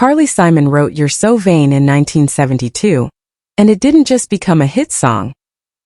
Carly Simon wrote You're So Vain in 1972, and it didn't just become a hit song.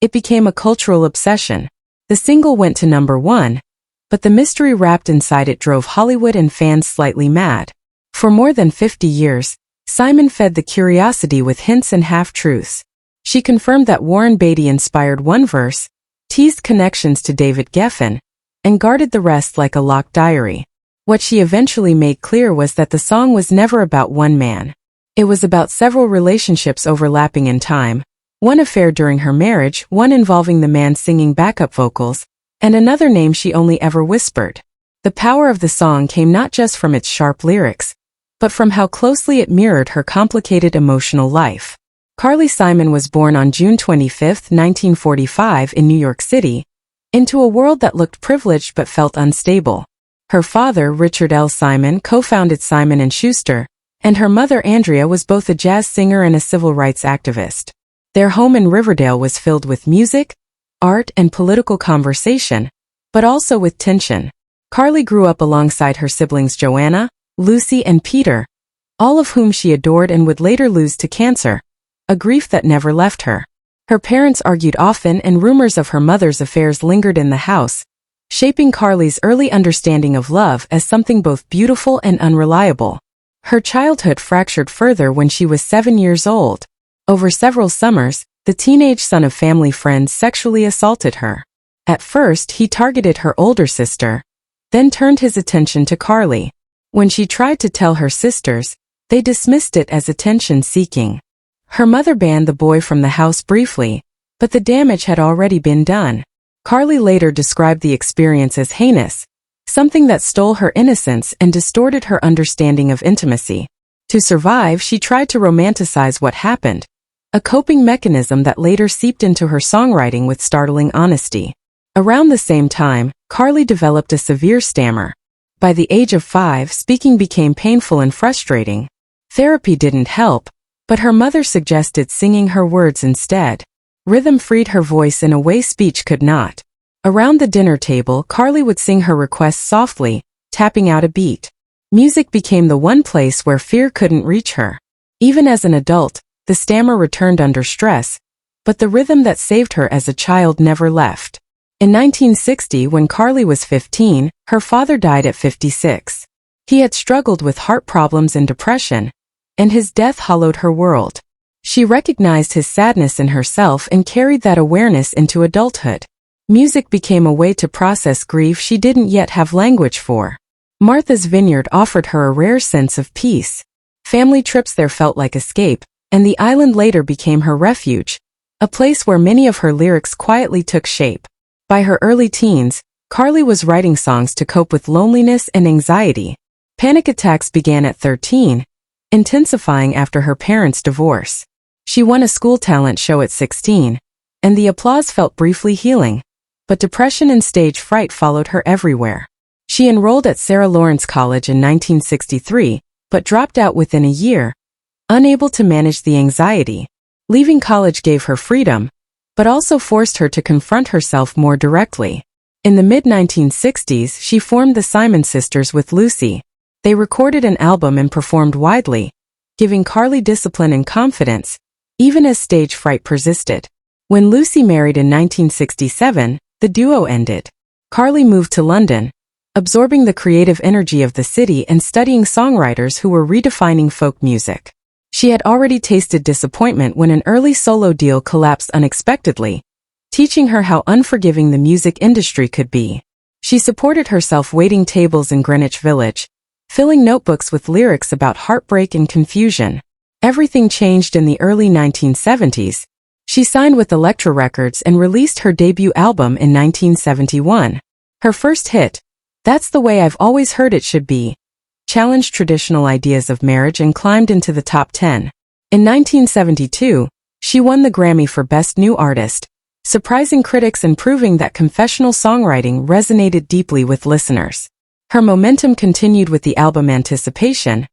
It became a cultural obsession. The single went to #1, but the mystery wrapped inside it drove Hollywood and fans slightly mad. For more than 50 years, Simon fed the curiosity with hints and half-truths. She confirmed that Warren Beatty inspired one verse, teased connections to David Geffen, and guarded the rest like a locked diary. What she eventually made clear was that the song was never about one man. It was about several relationships overlapping in time, one affair during her marriage, one involving the man singing backup vocals, and another name she only ever whispered. The power of the song came not just from its sharp lyrics, but from how closely it mirrored her complicated emotional life. Carly Simon was born on June 25, 1945 in New York City, into a world that looked privileged but felt unstable. Her father, Richard L. Simon, co-founded Simon & Schuster, and her mother, Andrea, was both a jazz singer and a civil rights activist. Their home in Riverdale was filled with music, art, and political conversation, but also with tension. Carly grew up alongside her siblings Joanna, Lucy, and Peter, all of whom she adored and would later lose to cancer, a grief that never left her. Her parents argued often, and rumors of her mother's affairs lingered in the house, shaping Carly's early understanding of love as something both beautiful and unreliable. Her childhood fractured further when she was 7 years old. Over several summers, the teenage son of family friends sexually assaulted her. At first, he targeted her older sister, then turned his attention to Carly. When she tried to tell her sisters, they dismissed it as attention-seeking. Her mother banned the boy from the house briefly, but the damage had already been done. Carly later described the experience as heinous, something that stole her innocence and distorted her understanding of intimacy. To survive, she tried to romanticize what happened, a coping mechanism that later seeped into her songwriting with startling honesty. Around the same time, Carly developed a severe stammer. By the age of 5, speaking became painful and frustrating. Therapy didn't help, but her mother suggested singing her words instead. Rhythm freed her voice in a way speech could not. Around the dinner table, Carly would sing her requests softly, tapping out a beat. Music became the one place where fear couldn't reach her. Even as an adult, the stammer returned under stress, but the rhythm that saved her as a child never left. In 1960, when Carly was 15, her father died at 56. He had struggled with heart problems and depression, and his death hollowed her world. She recognized his sadness in herself and carried that awareness into adulthood. Music became a way to process grief she didn't yet have language for. Martha's Vineyard offered her a rare sense of peace. Family trips there felt like escape, and the island later became her refuge, a place where many of her lyrics quietly took shape. By her early teens, Carly was writing songs to cope with loneliness and anxiety. Panic attacks began at 13, intensifying after her parents' divorce. She won a school talent show at 16, and the applause felt briefly healing, but depression and stage fright followed her everywhere. She enrolled at Sarah Lawrence College in 1963, but dropped out within a year, unable to manage the anxiety. Leaving college gave her freedom, but also forced her to confront herself more directly. In the mid-1960s, she formed the Simon Sisters with Lucy. They recorded an album and performed widely, giving Carly discipline and confidence, even as stage fright persisted. When Lucy married in 1967, the duo ended. Carly moved to London, absorbing the creative energy of the city and studying songwriters who were redefining folk music. She had already tasted disappointment when an early solo deal collapsed unexpectedly, teaching her how unforgiving the music industry could be. She supported herself waiting tables in Greenwich Village, filling notebooks with lyrics about heartbreak and confusion. Everything changed in the early 1970s. She signed with Elektra Records and released her debut album in 1971. Her first hit, That's the Way I've Always Heard It Should Be, challenged traditional ideas of marriage and climbed into the top 10. In 1972, she won the Grammy for Best New Artist, surprising critics and proving that confessional songwriting resonated deeply with listeners. Her momentum continued with the album Anticipation,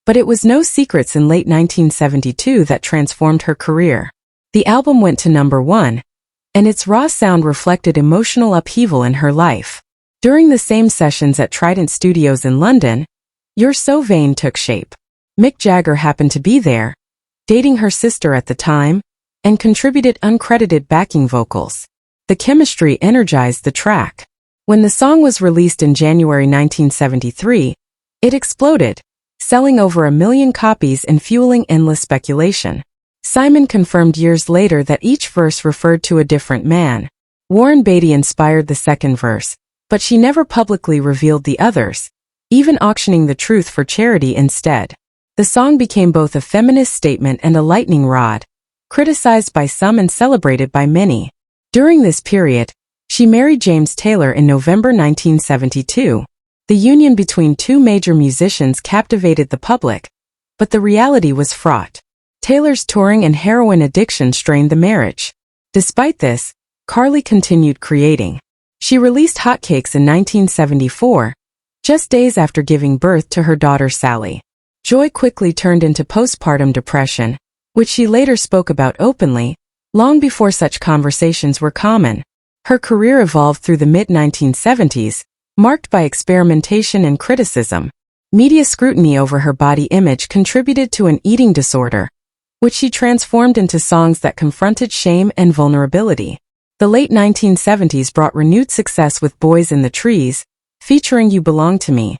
but it was no secrets in late 1972 that transformed her career. The album went to #1, and its raw sound reflected emotional upheaval in her life. During the same sessions at Trident Studios in London, You're So Vain took shape. Mick Jagger happened to be there, dating her sister at the time, and contributed uncredited backing vocals. The chemistry energized the track. When the song was released in January 1973, it exploded, selling over 1 million copies and fueling endless speculation. Simon confirmed years later that each verse referred to a different man. Warren Beatty inspired the second verse, but she never publicly revealed the others, even auctioning the truth for charity instead. The song became both a feminist statement and a lightning rod, criticized by some and celebrated by many. During this period, she married James Taylor in November 1972. The union between two major musicians captivated the public, but the reality was fraught. Taylor's touring and heroin addiction strained the marriage. Despite this, Carly continued creating. She released Hotcakes in 1974, just days after giving birth to her daughter Sally. Joy quickly turned into postpartum depression, which she later spoke about openly, long before such conversations were common. Her career evolved through the mid-1970s, marked by experimentation and criticism. Media scrutiny over her body image contributed to an eating disorder, which she transformed into songs that confronted shame and vulnerability. The late 1970s brought renewed success with Boys in the Trees, featuring You Belong to Me,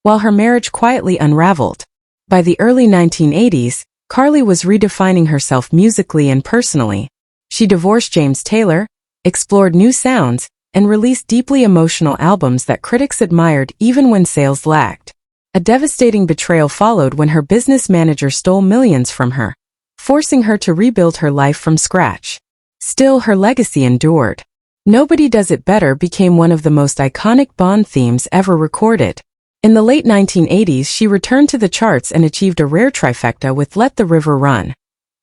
while her marriage quietly unraveled. By the early 1980s, Carly was redefining herself musically and personally. She divorced James Taylor, explored new sounds, and released deeply emotional albums that critics admired even when sales lagged. A devastating betrayal followed when her business manager stole millions from her, forcing her to rebuild her life from scratch. Still, her legacy endured. Nobody Does It Better became one of the most iconic Bond themes ever recorded. In the late 1980s, she returned to the charts and achieved a rare trifecta with Let the River Run,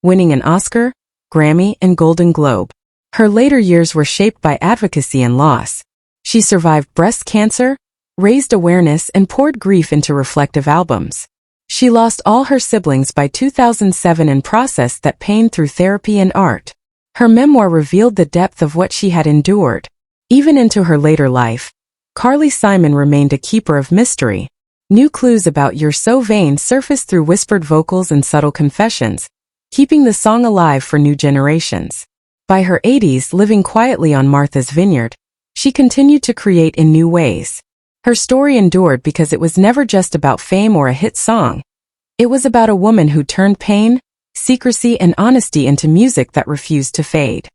winning an Oscar, Grammy, and Golden Globe. Her later years were shaped by advocacy and loss. She survived breast cancer, raised awareness, and poured grief into reflective albums. She lost all her siblings by 2007 and processed that pain through therapy and art. Her memoir revealed the depth of what she had endured. Even into her later life, Carly Simon remained a keeper of mystery. New clues about You're So Vain surfaced through whispered vocals and subtle confessions, keeping the song alive for new generations. By her 80s, living quietly on Martha's Vineyard, she continued to create in new ways. Her story endured because it was never just about fame or a hit song. It was about a woman who turned pain, secrecy, and honesty into music that refused to fade.